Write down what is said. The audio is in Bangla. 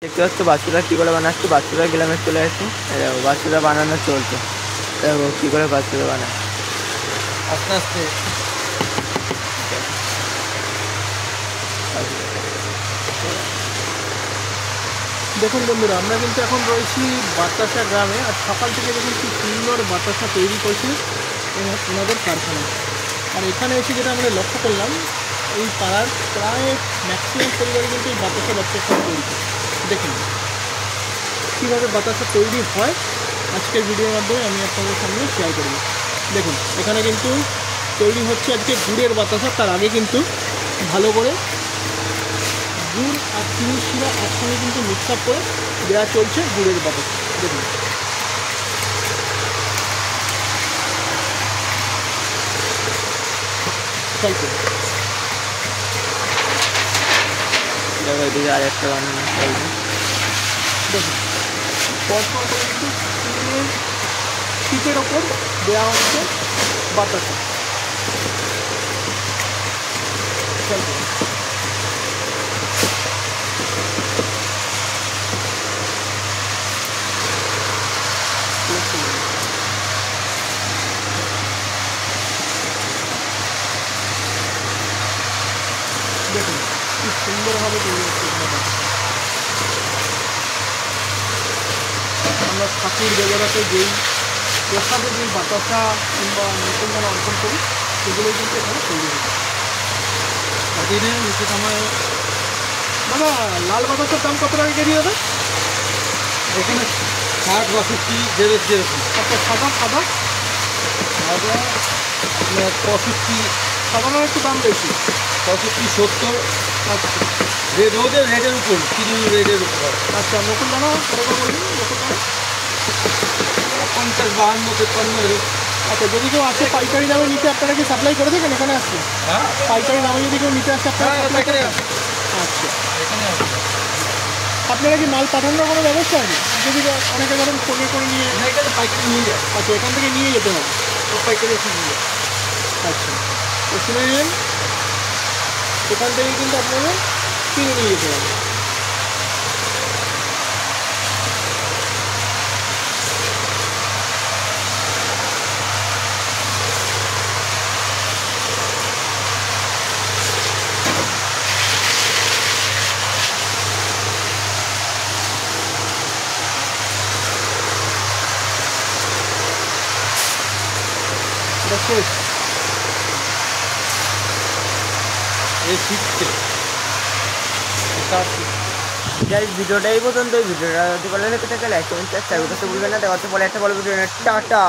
দেখতে পাচ্ছ বাচ্চারা কী করে বানাচ্ছে। বাচ্চারা গ্রামে চলে আসছে, দেখো বাচ্চারা বানানো চলছে। দেখো কী করে বাচ্চারা বানায় আস্তে আস্তে। দেখুন বন্ধুরা, আমরা কিন্তু এখন রয়েছি বাতাসা গ্রামে। আর সকাল থেকে দেখুন কি সুন্দর বাতাসা তৈরি করছে ওনাদের কারখানায়। আর এখানে এসে যেটা আমরা লক্ষ্য করলাম, এই পাড়ার প্রায় ম্যাক্সিমাম পরিবারে কিন্তু এই বাতাসা তৈরি করে। দেখুন কীভাবে বাতাসা তৈরি হয় আজকের ভিডিওর মাধ্যমে আমি আপনাদের সামনে শেয়ার করব। দেখুন এখানে কিন্তু তৈরি হচ্ছে আজকে গুড়ের বাতাসা। তার আগে কিন্তু ভালো করে গুড় আর চিনি শিরা একসঙ্গে কিন্তু মিক্স আপ করে দেওয়া চলছে গুড়ের বাতাসা। দেখুন দেখো এদিকে আর একটা বানানো চলছে। দেখুন পরপর করে কিন্তু শীতের ওপর দেওয়া হচ্ছে বাতাসা। দেখুন কি সুন্দরভাবে তৈরি হচ্ছে। আমরা ঠাকুর দেবতাকে যেই প্রসাদে যেই বাতাসা কিংবা মুসলমান অর্পণ করি সেগুলোই কিন্তু এখানে তৈরি হচ্ছে। আর দিনে নিচে আমার দাদা লাল বাতাসার দাম কত টাকা কেজি দাদা? এখানে 60-62 যেরকম। আচ্ছা সাদা সাদা আপনার 65, সাধারণ একটু দাম বেশি। 65-70। আচ্ছা রেডের উপর, কিলো রেডের উপর। আচ্ছা নকুল দানা কত বলুন? নকুল দানা 50-52-53। আচ্ছা যদি কেউ আসে পাইকারি দামে নিতে আপনারা কি সাপ্লাই করে থাকেন? এখানে আসছে হ্যাঁ, পাইকারি দামে যদি কেউ নিতে আসে আপনারা সাপ্লাই করে? আচ্ছা আপনারা কি মাল পাঠানোর কোনো ব্যবস্থা আছে? যদি অনেকে ধরুন ফোনে করে নিয়ে পাইকারি নিয়ে যায়। আচ্ছা এখান থেকে নিয়ে যেতে হবে। পাইকারি এসে নিয়ে যায়। আচ্ছা তো শুনে নিন, এখান থেকে কিন্তু আপনারা কিনে নিয়ে যেতে হবে। এটা শেষ। এই শিখছে। গাইস ভিডিওটা এই পর্যন্ত। ভিডিওটা যদি ভালো লেগে থাকে লাইক কমেন্ট শেয়ার করতে ভুলবেন না। দেখা হচ্ছে পরে একটা ভালো ভিডিও। টাটা।